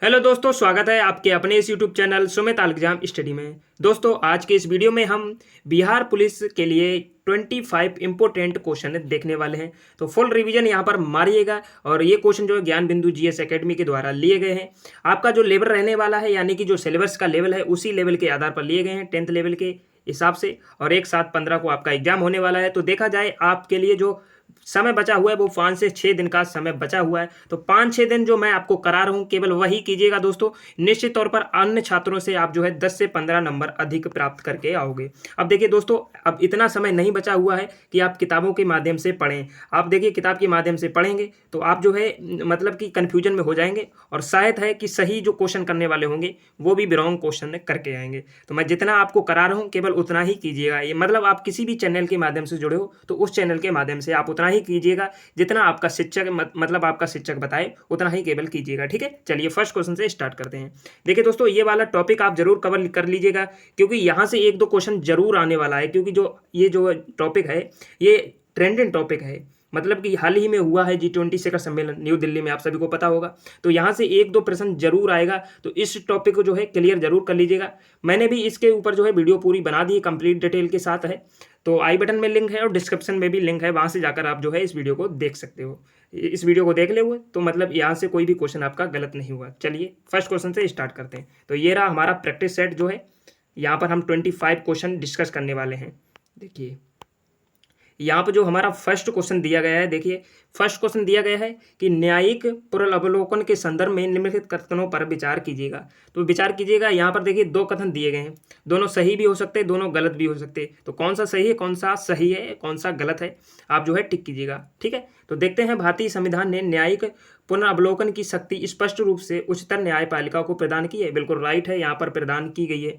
Hello दोस्तों, स्वागत है आपके अपने इस YouTube channel Sumit exam study में। दोस्तों, आज के इस वीडियो में हम बिहार पुलिस के लिए 25 इंपोर्टेंट क्वेश्चन देखने वाले हैं। तो फुल रिवीजन यहाँ पर मारिएगा। और ये क्वेश्चन जो है ज्ञान बिंदु जीएस एकेडमी के द्वारा लिए गए हैं। आपका जो लेवल रहने वाला है, यानी कि जो सिलेबस का लेवल है, उसी लेवल के आधार पर लिए गए हैं, 10th लेवल के हिसाब से। और 1/7/15 को आपका एग्जाम होने वाला है। तो देखा जाए आपके लिए जो समय बचा हुआ है वो 5 से 6 दिन का समय बचा हुआ है। तो 5-6 दिन जो मैं आपको करा रहा हूँ, केवल वही कीजिएगा दोस्तों। निश्चित तौर पर अन्य छात्रों से आप जो है 10 से 15 नंबर अधिक प्राप्त करके आओगे। अब देखिए दोस्तों, अब इतना समय नहीं बचा हुआ है कि आप किताबों के माध्यम से पढ़ें। आप देखिए, किताब के माध्यम से पढ़ेंगे तो आप जो है मतलब कि कन्फ्यूजन में हो जाएंगे, और शायद है कि सही जो क्वेश्चन करने वाले होंगे वो भी रॉन्ग क्वेश्चन करके आएंगे। तो मैं जितना आपको करा रहा हूँ केवल उतना ही कीजिएगा। ये मतलब आप किसी भी चैनल के माध्यम से जुड़े हो तो उस चैनल के माध्यम से आप उतना ही कीजिएगा जितना आपका शिक्षक मतलब आपका शिक्षक बताए, उतना ही केवल कीजिएगा। ठीक है, चलिए फर्स्ट क्वेश्चन से स्टार्ट करते हैं। देखिए दोस्तों, ये वाला टॉपिक आप जरूर कवर कर लीजिएगा, क्योंकि यहाँ से 1-2 क्वेश्चन जरूर आने वाला है। क्योंकि ये जो टॉपिक है, ये ट्रेंडिंग टॉपिक है। मतलब कि हाल ही में हुआ है G20 शिखर सम्मेलन न्यू दिल्ली में, आप सभी को पता होगा। तो यहाँ से 1-2 प्रश्न जरूर आएगा। तो इस टॉपिक को जो है क्लियर जरूर कर लीजिएगा। मैंने भी इसके ऊपर जो है वीडियो पूरी बना दी है, कंप्लीट डिटेल के साथ है। तो आई बटन में लिंक है और डिस्क्रिप्शन में भी लिंक है, वहाँ से जाकर आप जो है इस वीडियो को देख सकते हो। इस वीडियो को देख ले हुए तो मतलब यहाँ से कोई भी क्वेश्चन आपका गलत नहीं हुआ। चलिए फर्स्ट क्वेश्चन से स्टार्ट करते हैं। तो ये रहा हमारा प्रैक्टिस सेट जो है। यहाँ पर हम 25 क्वेश्चन डिस्कस करने वाले हैं। देखिए यहाँ पर जो हमारा फर्स्ट क्वेश्चन दिया गया है, देखिए फर्स्ट क्वेश्चन दिया गया है कि न्यायिक पुनरावलोकन के संदर्भ में निम्नलिखित कथनों पर विचार कीजिएगा। तो विचार कीजिएगा, यहाँ पर देखिए 2 कथन दिए गए हैं। दोनों सही भी हो सकते हैं, दोनों गलत भी हो सकते हैं। तो कौन सा सही है, कौन सा सही है, कौन सा गलत है, आप जो है टिक कीजिएगा। ठीक है, तो देखते हैं। भारतीय संविधान ने न्यायिक पुनरावलोकन की शक्ति स्पष्ट रूप से उच्चतम न्यायपालिका को प्रदान की है। बिल्कुल राइट है, यहाँ पर प्रदान की गई है।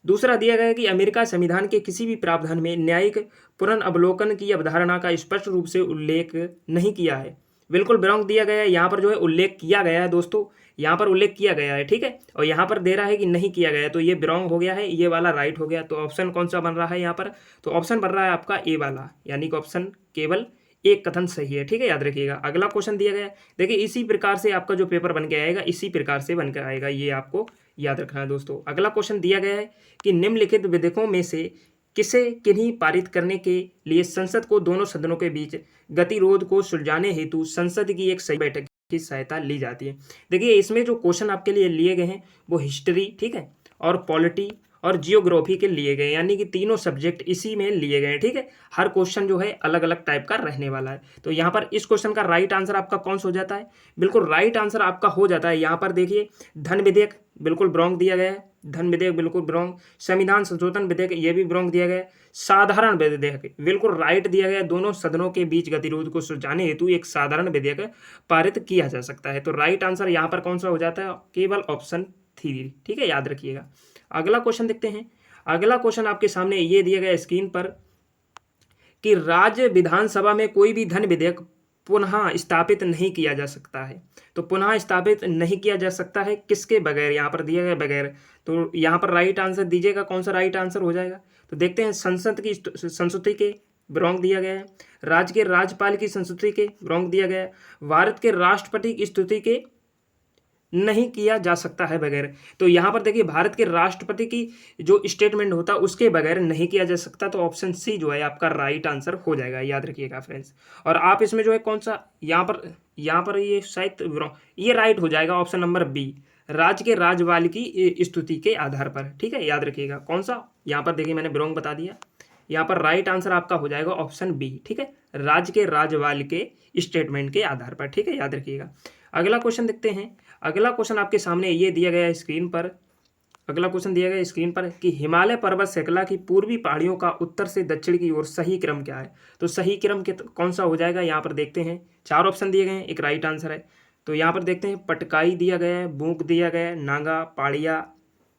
दूसरा दिया गया है कि अमेरिका संविधान के किसी भी प्रावधान में न्यायिक पुनर्अवलोकन की अवधारणा का स्पष्ट रूप से उल्लेख नहीं किया है। बिल्कुल ब्रॉन्ग दिया गया है। यहाँ पर जो है उल्लेख किया गया है दोस्तों, यहाँ पर उल्लेख किया गया है। ठीक है, और यहाँ पर दे रहा है कि नहीं किया गया है, तो ये ब्रॉन्ग हो गया है, ये वाला राइट हो गया। तो ऑप्शन कौन सा बन रहा है यहाँ पर? तो ऑप्शन बन रहा है आपका ए वाला, यानी कि ऑप्शन केवल एक कथन सही है। ठीक है, याद रखिएगा। अगला क्वेश्चन दिया गया है, देखिए इसी प्रकार से आपका जो पेपर बन के आएगा, इसी प्रकार से बनकर आएगा, ये आपको याद रखना है दोस्तों। अगला क्वेश्चन दिया गया है कि निम्नलिखित विधेयकों में से किसे किन्हीं पारित करने के लिए संसद को दोनों सदनों के बीच गतिरोध को सुलझाने हेतु संसद की एक सही बैठक की सहायता ली जाती है। देखिए इसमें जो क्वेश्चन आपके लिए लिए गए हैं वो हिस्ट्री, ठीक है, और पॉलिटी और जियोग्राफी के लिए गए, यानी कि तीनों सब्जेक्ट इसी में लिए गए हैं। ठीक है, हर क्वेश्चन जो है अलग अलग टाइप का रहने वाला है। तो यहाँ पर इस क्वेश्चन का राइट आंसर आपका कौन सा हो जाता है? बिल्कुल राइट आंसर आपका हो जाता है यहाँ पर। देखिए धन विधेयक बिल्कुल ब्रॉन्ग दिया गया है, धन विधेयक बिल्कुल ब्रॉन्ग। संविधान संशोधन विधेयक ये भी ब्रॉन्ग दिया गया है। साधारण विधेयक बिल्कुल राइट दिया गया है। दोनों सदनों के बीच गतिरोध को सुलझाने हेतु एक साधारण विधेयक पारित किया जा सकता है। तो राइट आंसर यहाँ पर कौन सा हो जाता है? केवल ऑप्शन 3। ठीक है, याद रखिएगा। अगला क्वेश्चन देखते हैं। अगला क्वेश्चन आपके सामने ये दिया गया स्क्रीन पर कि राज्य विधानसभा में कोई भी धन विधेयक पुनः स्थापित नहीं किया जा सकता है। तो पुनः स्थापित नहीं किया जा सकता है किसके बगैर? यहाँ पर दिया गया बगैर। तो यहाँ पर राइट आंसर दीजिएगा, कौन सा राइट आंसर हो जाएगा? तो देखते हैं। संसद की संस्तुति के ब्रॉन्ग दिया गया है। राज्य के राज्यपाल की संस्तुति के ब्रॉन्ग दिया गया है। भारत के राष्ट्रपति की स्तुति के नहीं किया जा सकता है बगैर। तो यहाँ पर देखिए भारत के राष्ट्रपति की जो स्टेटमेंट होता है उसके बगैर नहीं किया जा सकता। तो ऑप्शन सी जो है आपका राइट आंसर हो जाएगा, याद रखिएगा फ्रेंड्स। और आप इसमें जो है कौन सा यहाँ पर ये शायद ये राइट हो जाएगा, ऑप्शन नंबर बी, राज्य के राज्यपाल की स्तुति के आधार पर। ठीक है, याद रखिएगा। कौन सा? यहाँ पर देखिए मैंने ब्रोंग बता दिया। यहाँ पर राइट आंसर आपका हो जाएगा ऑप्शन बी। ठीक है, राज्य के राज्यपाल के स्टेटमेंट के आधार पर। ठीक है, याद रखिएगा। अगला क्वेश्चन देखते हैं। अगला क्वेश्चन आपके सामने ये दिया गया है स्क्रीन पर। अगला क्वेश्चन दिया गया है स्क्रीन पर कि हिमालय पर्वत श्रृंखला की पूर्वी पहाड़ियों का उत्तर से दक्षिण की ओर सही क्रम क्या है? तो सही क्रम कौन सा हो जाएगा? यहाँ पर देखते हैं। 4 ऑप्शन दिए गए हैं, एक राइट आंसर है। तो यहाँ पर देखते हैं। पटकाई दिया गया है, बूक दिया गया है, नागा पहाड़िया,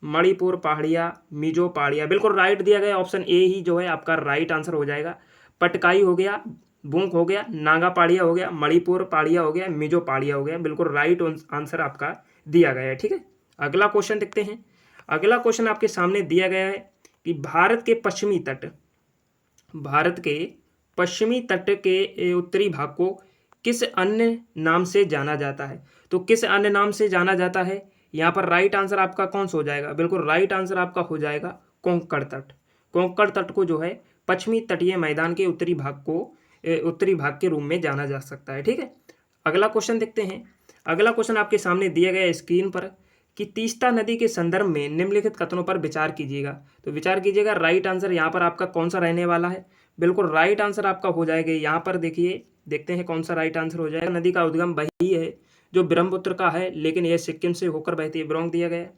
मणिपुर पहाड़िया, मिजो पहाड़िया। बिल्कुल राइट दिया गया, ऑप्शन ए ही जो है आपका राइट आंसर हो जाएगा। पटकाई हो गया, बूंक हो गया, नागा पहाड़िया हो गया, मणिपुर पहाड़िया हो गया, मिजो पहाड़िया हो गया। बिल्कुल राइट आंसर आपका दिया गया है। ठीक है, अगला क्वेश्चन देखते हैं। अगला क्वेश्चन आपके सामने दिया गया है कि भारत के पश्चिमी तट के उत्तरी भाग को किस अन्य नाम से जाना जाता है? तो किस अन्य नाम से जाना जाता है यहाँ पर राइट आंसर आपका कौन सा हो जाएगा? बिल्कुल राइट आंसर आपका हो जाएगा कोंकण तट। कोंकण तट को जो है पश्चिमी तटीय मैदान के उत्तरी भाग के रूप में जाना जा सकता है। ठीक है, अगला क्वेश्चन देखते हैं। अगला क्वेश्चन आपके सामने दिया गया है स्क्रीन पर कि तीस्ता नदी के संदर्भ में निम्नलिखित कथनों पर विचार कीजिएगा। तो विचार कीजिएगा, राइट आंसर यहाँ पर आपका कौन सा रहने वाला है? बिल्कुल राइट आंसर आपका हो जाएगा यहाँ पर, देखिए देखते हैं कौन सा राइट आंसर हो जाएगा। नदी का उद्गम वही है जो ब्रह्मपुत्र का है, लेकिन यह सिक्किम से होकर बहती है, ब्रोंग दिया गया है।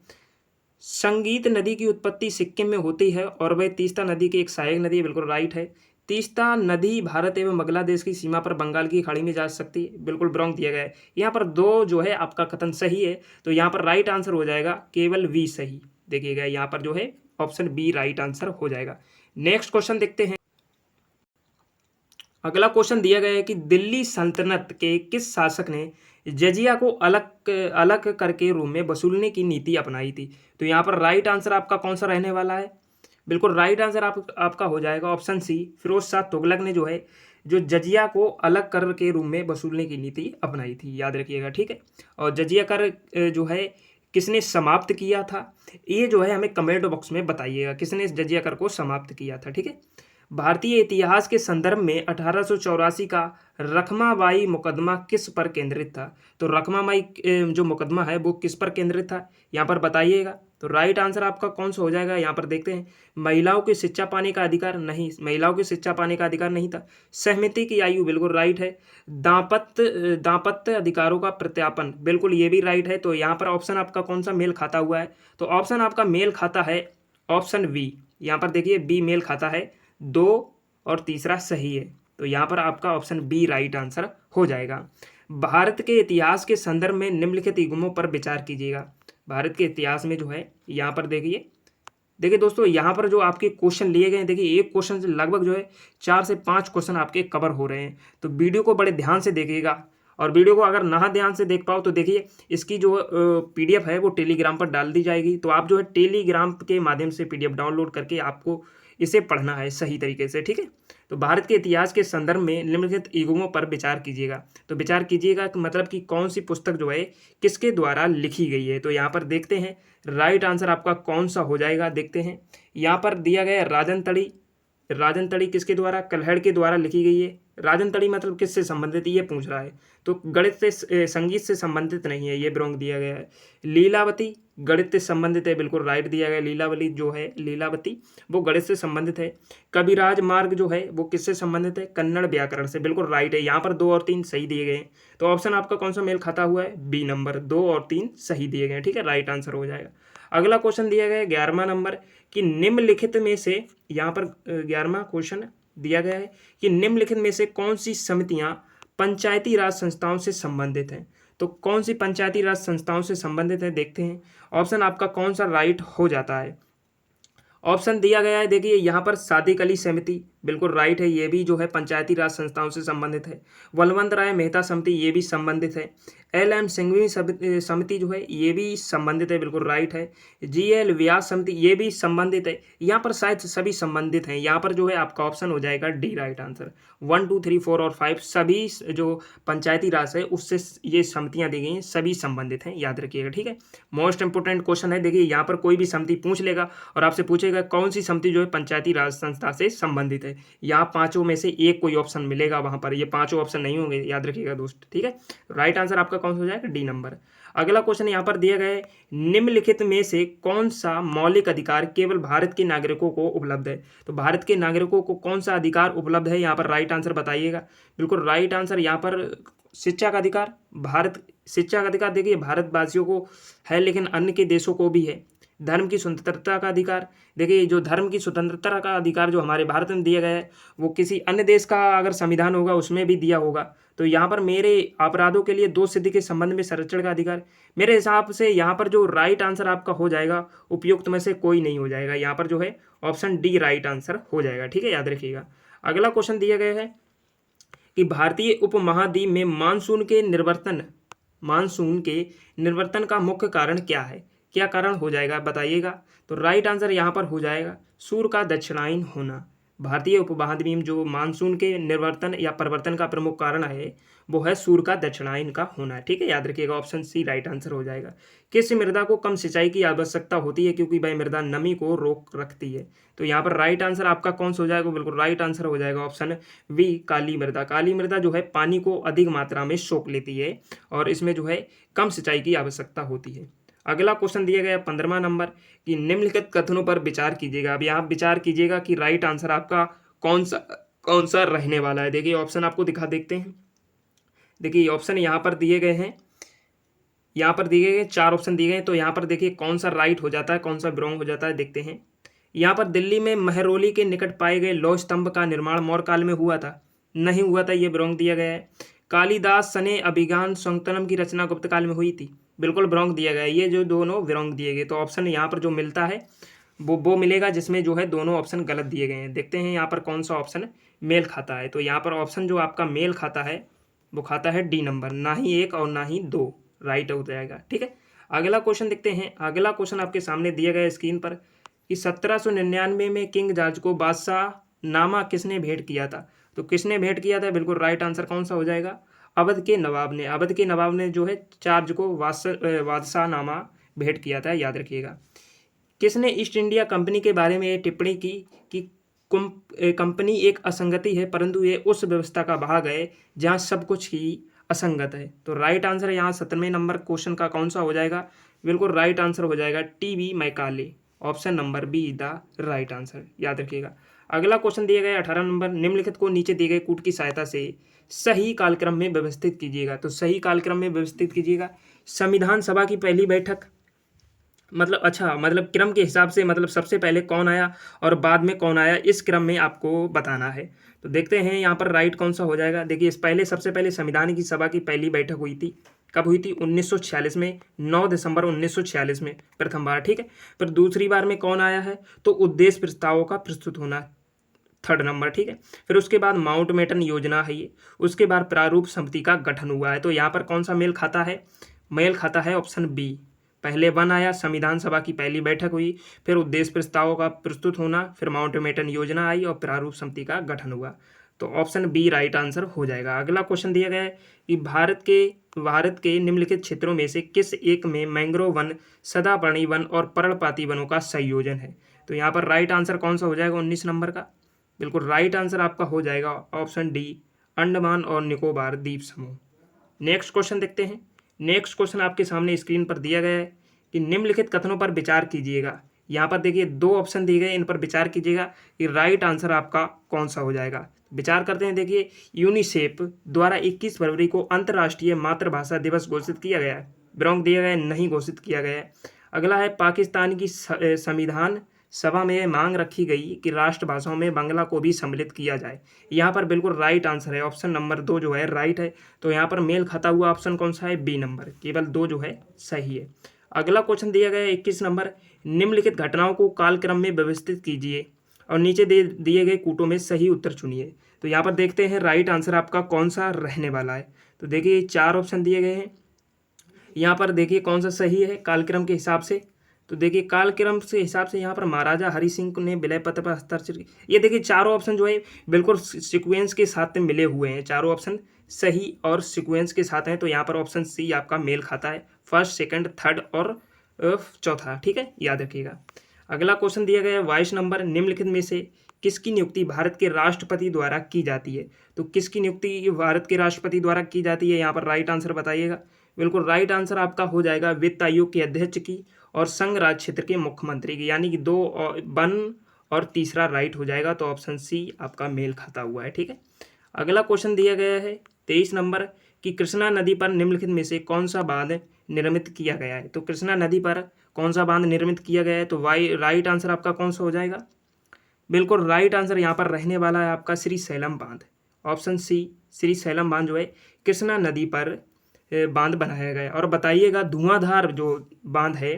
संगीत नदी की उत्पत्ति सिक्किम में होती है और वह तीस्ता नदी की एक सहायक नदी है, बिल्कुल राइट है। तीस्ता नदी भारत एवं बांग्लादेश की सीमा पर बंगाल की खाड़ी में जा सकती है, बिल्कुल ब्रोंग दिया गया है। यहाँ पर दो जो है आपका कथन सही है, तो यहाँ पर राइट आंसर हो जाएगा केवल वी सही। देखिएगा यहाँ पर जो है ऑप्शन बी राइट आंसर हो जाएगा। नेक्स्ट क्वेश्चन देखते हैं। अगला क्वेश्चन दिया गया है कि दिल्ली सल्तनत के किस शासक ने जजिया को अलग अलग करके रूप में वसूलने की नीति अपनाई थी? तो यहाँ पर राइट आंसर आपका कौन सा रहने वाला है? बिल्कुल राइट आंसर आपका हो जाएगा ऑप्शन सी, फिरोज शाह तुगलक ने जो है जो जजिया को अलग कर के रूप में वसूलने की नीति अपनाई थी, याद रखिएगा। ठीक है, और जजिया कर जो है किसने समाप्त किया था, ये जो है हमें कमेंट बॉक्स में बताइएगा किसने जजिया कर को समाप्त किया था। ठीक है, भारतीय इतिहास के संदर्भ में 1884 का रखमाबाई मुकदमा किस पर केंद्रित था? तो रखमाबाई जो मुकदमा है वो किस पर केंद्रित था, यहाँ पर बताइएगा। तो राइट आंसर आपका कौन सा हो जाएगा? यहाँ पर देखते हैं, महिलाओं की शिक्षा पाने का अधिकार नहीं, महिलाओं की शिक्षा पाने का अधिकार नहीं था। सहमति की आयु, बिल्कुल राइट है। दांपत्य अधिकारों का प्रत्यापन, बिल्कुल ये भी राइट है। तो यहाँ पर ऑप्शन आपका कौन सा मेल खाता हुआ है? तो ऑप्शन आपका मेल खाता है ऑप्शन बी, यहाँ पर देखिए बी मेल खाता है, 2 और तीसरा सही है। तो यहाँ पर आपका ऑप्शन बी राइट आंसर हो जाएगा। भारत के इतिहास के संदर्भ में निम्नलिखित युग्मों पर विचार कीजिएगा। भारत के इतिहास में जो है यहाँ पर देखिए दोस्तों, यहाँ पर जो आपके क्वेश्चन लिए गए हैं, देखिए एक क्वेश्चन से लगभग जो है 4 से 5 क्वेश्चन आपके कवर हो रहे हैं। तो वीडियो को बड़े ध्यान से देखिएगा, और वीडियो को अगर ना ध्यान से देख पाओ तो देखिए इसकी जो PDF है वो टेलीग्राम पर डाल दी जाएगी। तो आप जो है टेलीग्राम के माध्यम से PDF डाउनलोड करके आपको इसे पढ़ना है सही तरीके से। ठीक है, तो भारत के इतिहास के संदर्भ में निम्नलिखित युग्मों पर विचार कीजिएगा। तो विचार कीजिएगा मतलब कि कौन सी पुस्तक जो है किसके द्वारा लिखी गई है। तो यहाँ पर देखते हैं राइट आंसर आपका कौन सा हो जाएगा। देखते हैं, यहाँ पर दिया गया राजन तड़ी किसके द्वारा? कल्हड़ के द्वारा लिखी गई है। राजन तड़ी मतलब किससे संबंधित है ये पूछ रहा है, तो गणित से संगीत से संबंधित नहीं है, ये ब्रोंग दिया गया है। लीलावती गणित से संबंधित है, बिल्कुल राइट दिया गया। लीलावती वो गणित से संबंधित है। कविराज मार्ग जो है वो किससे संबंधित है? कन्नड़ व्याकरण से, बिल्कुल राइट है। यहाँ पर 2 और 3 सही दिए गए हैं। तो ऑप्शन आपका कौन सा मेल खाता हुआ है? बी नंबर, 2 और 3 सही दिए गए हैं। ठीक है, राइट आंसर हो जाएगा। अगला क्वेश्चन दिया गया है 11वां नंबर कि निम्नलिखित में से, यहाँ पर 11वां क्वेश्चन दिया गया है कि निम्नलिखित में से कौन सी समितियां पंचायती राज संस्थाओं से संबंधित हैं? तो कौन सी पंचायती राज संस्थाओं से संबंधित है, देखते हैं ऑप्शन आपका कौन सा राइट हो जाता है। ऑप्शन दिया गया है, देखिए यहाँ पर सादिक अली समिति, बिल्कुल राइट है, ये भी जो है पंचायती राज संस्थाओं से संबंधित है। बलवंत राय मेहता समिति, ये भी संबंधित है। LM सिंघवी समिति जो है ये भी संबंधित है, बिल्कुल राइट है। GL व्यास समिति ये भी संबंधित है। यहाँ पर शायद सभी संबंधित हैं। यहाँ पर जो है आपका ऑप्शन हो जाएगा डी राइट आंसर। 1 2 3 4 और 5 सभी जो पंचायती राज है उससे ये समितियाँ दी गई हैं, सभी संबंधित हैं, याद रखिएगा। ठीक है, मोस्ट इंपोर्टेंट क्वेश्चन है। देखिए यहाँ पर कोई भी समिति पूछ लेगा और आपसे पूछेगा कौन सी समिति जो है पंचायती राज संस्था से संबंधित है। यहाँ 5 में से एक कोई ऑप्शन मिलेगा, वहां पर ये 5 ऑप्शन नहीं होंगे, याद रखिएगा दोस्त। ठीक है, राइट आंसर आपका कौन सा हो जाएगा? D number. अगला क्वेश्चन यहाँ पर दिया गया है, निम्नलिखित में से कौन सा मौलिक अधिकार केवल भारत के नागरिकों को उपलब्ध है? तो भारत के नागरिकों को कौन सा अधिकार उपलब्ध है, यहाँ पर राइट आंसर बताइएगा। बिल्कुल राइट आंसर यहाँ पर शिक्षा का अधिकार। शिक्षा का अधिकार देखिए भारतवासियों को है, लेकिन अन्य के देशों को भी है। धर्म की स्वतंत्रता का अधिकार, देखिए जो धर्म की स्वतंत्रता का अधिकार जो हमारे भारत में दिया गया है वो किसी अन्य देश का अगर संविधान होगा उसमें भी दिया होगा। तो यहाँ पर मेरे अपराधों के लिए 2 सिद्धि के संबंध में संरक्षण का अधिकार, मेरे हिसाब से यहाँ पर जो राइट आंसर आपका हो जाएगा उपयुक्त में से कोई नहीं हो जाएगा। यहाँ पर जो है ऑप्शन डी राइट आंसर हो जाएगा। ठीक है, याद रखिएगा। अगला क्वेश्चन दिया गया है कि भारतीय उपमहाद्वीप में मानसून के निवर्तन का मुख्य कारण क्या है? क्या कारण हो जाएगा बताइएगा। तो राइट आंसर यहाँ पर हो जाएगा सूर्य का दक्षिणायन होना। भारतीय उपमहाद्वीप जो मानसून के निर्वर्तन या परिवर्तन का प्रमुख कारण है वो है सूर्य का दक्षिणायन का होना। ठीक है, याद रखिएगा, ऑप्शन सी राइट आंसर हो जाएगा। किस मृदा को कम सिंचाई की आवश्यकता होती है क्योंकि वह मृदा नमी को रोक रखती है? तो यहाँ पर राइट आंसर आपका कौन सा हो जाएगा? बिल्कुल राइट आंसर हो जाएगा ऑप्शन वी, काली मृदा। काली मृदा जो है पानी को अधिक मात्रा में सोख लेती है और इसमें जो है कम सिंचाई की आवश्यकता होती है। अगला क्वेश्चन दिया गया 15वां नंबर कि निम्नलिखित कथनों पर विचार कीजिएगा। अब यहाँ विचार कीजिएगा कि राइट आंसर आपका कौन सा रहने वाला है। देखिए ऑप्शन आपको दिखा देखते हैं। देखिए ऑप्शन यहाँ पर दिए गए हैं, यहाँ पर दिए गए 4 ऑप्शन दिए गए, तो यहाँ पर देखिए कौन सा राइट हो जाता है, कौन सा रॉन्ग हो जाता है, देखते हैं। यहाँ पर दिल्ली में महरौली के निकट पाए गए लौह स्तंभ का निर्माण मौर्य काल में हुआ था, नहीं हुआ था, ये रॉन्ग दिया गया है। कालिदास सने अभिज्ञान शाकुंतलम की रचना गुप्त काल में हुई थी, बिल्कुल रॉन्ग दिया गया है। ये जो दोनों रॉन्ग दिए गए, तो ऑप्शन यहाँ पर जो मिलता है वो मिलेगा जिसमें जो है दोनों ऑप्शन गलत दिए गए हैं। देखते हैं यहाँ पर कौन सा ऑप्शन मेल खाता है। तो यहाँ पर ऑप्शन जो आपका मेल खाता है वो खाता है डी नंबर, ना ही 1 और ना ही 2, राइट हो जाएगा। ठीक है, अगला क्वेश्चन देखते हैं। अगला क्वेश्चन आपके सामने दिया गया स्क्रीन पर कि 1799 में किंग जॉर्ज को बादशाह नामा किसने भेंट किया था? तो किसने भेंट किया था? बिल्कुल राइट आंसर कौन सा हो जाएगा? अवध के नवाब ने। अवध के नवाब ने जो है जॉर्ज को बादशाह नामा भेंट किया था, याद रखिएगा। किसने ईस्ट इंडिया कंपनी के बारे में ये टिप्पणी की कि कंपनी एक असंगति है परंतु ये उस व्यवस्था का भाग है जहाँ सब कुछ ही असंगत है? तो राइट आंसर यहाँ 17वें नंबर क्वेश्चन का कौन सा हो जाएगा? बिल्कुल राइट आंसर हो जाएगा T B. Macaulay, option number B the right answer, याद रखिएगा। अगला क्वेश्चन दिया गया 18 नंबर, निम्नलिखित को नीचे दिए गए कूट की सहायता से सही कालक्रम में व्यवस्थित कीजिएगा। तो सही कालक्रम में व्यवस्थित कीजिएगा। संविधान सभा की पहली बैठक, मतलब अच्छा, मतलब क्रम के हिसाब से, मतलब सबसे पहले कौन आया और बाद में कौन आया, इस क्रम में आपको बताना है। तो देखते हैं यहाँ पर राइट कौन सा हो जाएगा। देखिए सबसे पहले संविधान की सभा की पहली बैठक हुई थी, कब हुई थी? 1946 में, 9 दिसंबर 1946 में प्रथम बार। ठीक है, पर दूसरी बार में कौन आया है? तो उद्देश्य प्रस्तावों का प्रस्तुत होना, 3rd नंबर। ठीक है, फिर उसके बाद माउंटबेटन योजना है ये, उसके बाद प्रारूप समिति का गठन हुआ है। तो यहाँ पर कौन सा मेल खाता है? मेल खाता है ऑप्शन बी। पहले 1 आया, संविधान सभा की पहली बैठक हुई, फिर उद्देश्य प्रस्तावों का प्रस्तुत होना, फिर माउंटबेटन योजना आई और प्रारूप समिति का गठन हुआ। तो ऑप्शन बी राइट आंसर हो जाएगा। अगला क्वेश्चन दिया गया है कि भारत के निम्नलिखित क्षेत्रों में से किस एक में मैंग्रोव वन, सदापर्णी वन और पर्णपाती वनों का संयोजन है? तो यहाँ पर राइट आंसर कौन सा हो जाएगा 19 नंबर का? बिल्कुल राइट आंसर आपका हो जाएगा ऑप्शन डी, अंडमान और निकोबार द्वीप समूह। नेक्स्ट क्वेश्चन देखते हैं। नेक्स्ट क्वेश्चन आपके सामने स्क्रीन पर दिया गया है कि निम्नलिखित कथनों पर विचार कीजिएगा। यहाँ पर देखिए 2 ऑप्शन दिए गए, इन पर विचार कीजिएगा कि राइट आंसर आपका कौन सा हो जाएगा। विचार करते हैं। देखिए यूनिसेफ द्वारा 21 फरवरी को अंतर्राष्ट्रीय मातृभाषा दिवस घोषित किया गया है, रॉन्ग दिया गया है, नहीं घोषित किया गया है। अगला है पाकिस्तान की संविधान सभा में मांग रखी गई कि राष्ट्रभाषाओं में बांग्ला को भी सम्मिलित किया जाए। यहाँ पर बिल्कुल राइट आंसर है ऑप्शन नंबर 2 जो है राइट है। तो यहाँ पर मेल खाता हुआ ऑप्शन कौन सा है? बी नंबर, केवल 2 जो है सही है। अगला क्वेश्चन दिया गया है 21 नंबर, निम्नलिखित घटनाओं को कालक्रम में व्यवस्थित कीजिए और नीचे दिए गए कूटों में सही उत्तर चुनिए। तो यहाँ पर देखते हैं राइट आंसर आपका कौन सा रहने वाला है। तो देखिए 4 ऑप्शन दिए गए हैं, यहाँ पर देखिए कौन सा सही है कालक्रम के हिसाब से। तो देखिए कालक्रम से हिसाब से यहाँ पर महाराजा हरि सिंह ने विलय पत्र पर हस्ताक्षर, ये देखिए चारों ऑप्शन जो है बिल्कुल सीक्वेंस के साथ मिले हुए हैं, चारों ऑप्शन सही और सीक्वेंस के साथ हैं। तो यहाँ पर ऑप्शन सी आपका मेल खाता है, 1st, 2nd, 3rd और 4था। ठीक है, याद रखिएगा। अगला क्वेश्चन दिया गया है 22 नंबर, निम्नलिखित में से किसकी नियुक्ति भारत के राष्ट्रपति द्वारा की जाती है? तो किसकी नियुक्ति भारत के राष्ट्रपति द्वारा की जाती है? यहाँ पर राइट आंसर बताइएगा। बिल्कुल राइट आंसर आपका हो जाएगा वित्त आयोग के अध्यक्ष की और संघ राज्य क्षेत्र के मुख्यमंत्री की, यानी कि 2 1 और तीसरा राइट हो जाएगा। तो ऑप्शन सी आपका मेल खाता हुआ है। ठीक है, अगला क्वेश्चन दिया गया है 23 नंबर कि कृष्णा नदी पर निम्नलिखित में से कौन सा बांध निर्मित किया गया है? तो कृष्णा नदी पर कौन सा बांध निर्मित किया गया है? तो राइट आंसर आपका कौन सा हो जाएगा? बिल्कुल राइट आंसर यहाँ पर रहने वाला है आपका श्रीशैलम बांध, ऑप्शन सी। श्रीशैलम बांध जो है कृष्णा नदी पर बांध बनाया गया। और बताइएगा धुआंधार जो बांध है,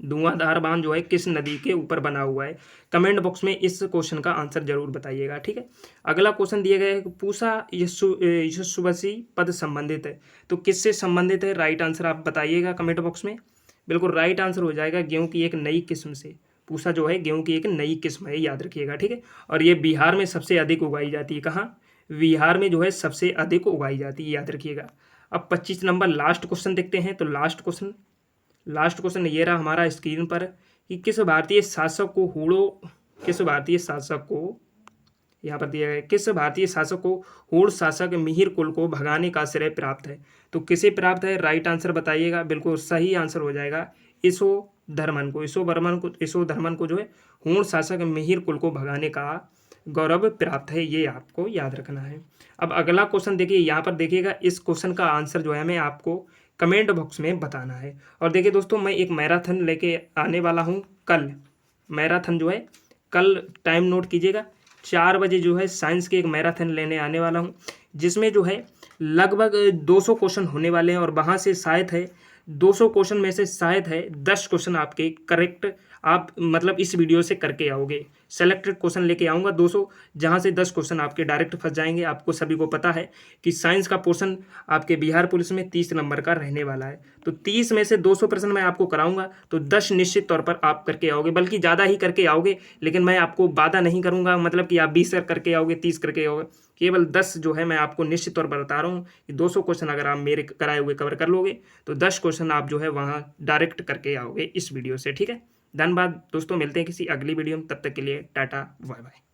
धुआंधार बांध जो है किस नदी के ऊपर बना हुआ है? कमेंट बॉक्स में इस क्वेश्चन का आंसर जरूर बताइएगा। ठीक है, अगला क्वेश्चन दिया गया है कि पूसा यशस्वी पद संबंधित है, तो किससे संबंधित है? राइट आंसर आप बताइएगा कमेंट बॉक्स में। बिल्कुल राइट आंसर हो जाएगा गेहूं की एक नई किस्म से, पूसा जो है गेहूं की एक नई किस्म है, याद रखिएगा, ठीक है। और ये बिहार में सबसे अधिक उगाई जाती है। कहाँ? बिहार में जो है सबसे अधिक उगाई जाती है, याद रखिएगा। अब 25 नंबर लास्ट क्वेश्चन देखते हैं। तो लास्ट क्वेश्चन ये रहा हमारा स्क्रीन पर कि किस भारतीय शासक को यहाँ पर दिया गया है, किस भारतीय शासक को हूण शासक मिहिर कुल को भगाने का श्रेय प्राप्त है? तो किसे प्राप्त है? राइट आंसर बताइएगा। बिल्कुल सही आंसर हो जाएगा ईसो धर्मन को जो है हूण शासक मिहिर कुल को भगाने का गौरव प्राप्त है। ये आपको याद रखना है। अब अगला क्वेश्चन देखिए, यहाँ पर देखिएगा, इस क्वेश्चन का आंसर जो है हमें आपको कमेंट बॉक्स में बताना है। और देखिए दोस्तों, मैं एक मैराथन लेके आने वाला हूँ कल। मैराथन जो है कल, टाइम नोट कीजिएगा, 4 बजे जो है साइंस के एक मैराथन लेने आने वाला हूँ, जिसमें जो है लगभग 200 क्वेश्चन होने वाले हैं। और वहाँ से शायद है 200 क्वेश्चन में से शायद है 10 क्वेश्चन आपके करेक्ट आप मतलब इस वीडियो से करके आओगे। सेलेक्टेड क्वेश्चन लेके आऊँगा 200, जहाँ से 10 क्वेश्चन आपके डायरेक्ट फंस जाएंगे। आपको सभी को पता है कि साइंस का पोर्शन आपके बिहार पुलिस में 30 नंबर का रहने वाला है। तो 30 में से 200 प्रश्न मैं आपको कराऊंगा, तो 10 निश्चित तौर पर आप करके आओगे, बल्कि ज़्यादा ही करके आओगे। लेकिन मैं आपको वादा नहीं करूंगा मतलब कि आप 20 करके आओगे, 30 करके आओगे। केवल 10 जो है मैं आपको निश्चित तौर पर बता रहा हूँ कि 200 क्वेश्चन अगर आप मेरे कराए हुए कवर कर लोगे तो 10 क्वेश्चन आप जो है वहाँ डायरेक्ट करके आओगे इस वीडियो से, ठीक है। धन्यवाद दोस्तों, मिलते हैं किसी अगली वीडियो में, तब तक के लिए टाटा बाय बाय।